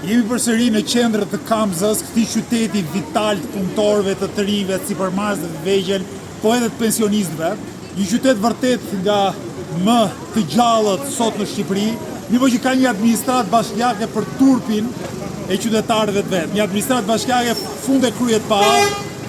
Jemi përsëri në qendrën të Kamzës, këtij qyteti vital të punëtorëve, të rive, të sipërmarrësve të vegjël, po edhe të pensionistëve. Një qytet vërtet nga më të gjallët sot në Shqipëri, mirëpo që ka një administratë bashkiake për turpin e qytetarëve të vet. Një administratë bashkiake funde kryet pa,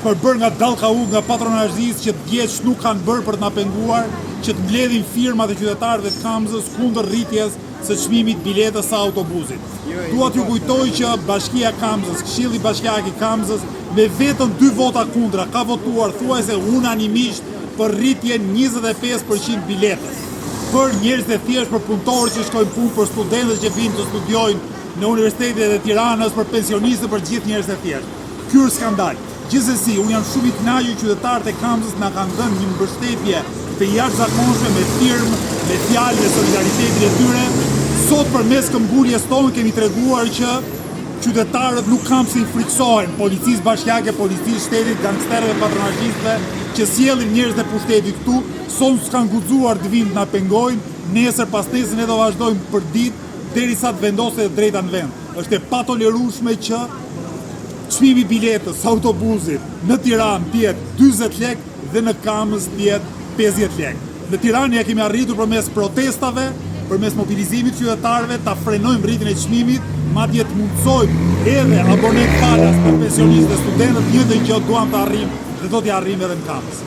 përbërë nga dallkaut, nga patronazhistë që djeç nuk kanë bërë për të na penguar, që të mbledhin firmat e qytetarëve të Kamzës kundër rritjes së çmimit biletës së autobusit. Dua t'ju kujtoj që Bashkia e Kamzës, Këshilli Bashkiak i Kamzës, me vetëm 2 vota kundra, ka votuar thuajse unanimisht për rritjen 25% biletës. Për njerëz të thjeshtë, për punëtorë që shkojnë punë, për studentët që vinë të studiojnë në Universitetet e Tiranës, për pensionistë, për gjithë njerëz të thjeshtë. Ky është skandal. Gjithsesi, unë jam shumë i kënaqur që qytetarët e Kamzës na kanë dhënë një mbështetje të jashtëzakonshme me firmë, me fjalë, me solidaritetin e tyre. Sot përmes këmbguljes tonë kemi treguar që qytetarët nuk kanë pse i friksohen policisë bashkiake, policisë shtetit, gangsterëve, patronazhistëve që sjellin njerëz të pushtetit këtu, son s'kan guxuar të vinë të na pengojnë, nesër pas nesër ne do vazhdojmë për ditë derisa të vendoset e drejta në vend. Është e patolerueshme që çmimi i biletës së autobusit në Tiranë të jetë 40 lekë dhe në Kamës të jetë 50 lekë. Në Tiranë ja kemi arritur përmes protestave, përmes mobilizimit të qytetarëve ta frenojmë rritjen e çmimit, madje të mundsojmë edhe abonet falas për pensionistë dhe studentët, njëjtën gjë duam të arrijmë dhe do t'i arrijmë edhe në Kamës.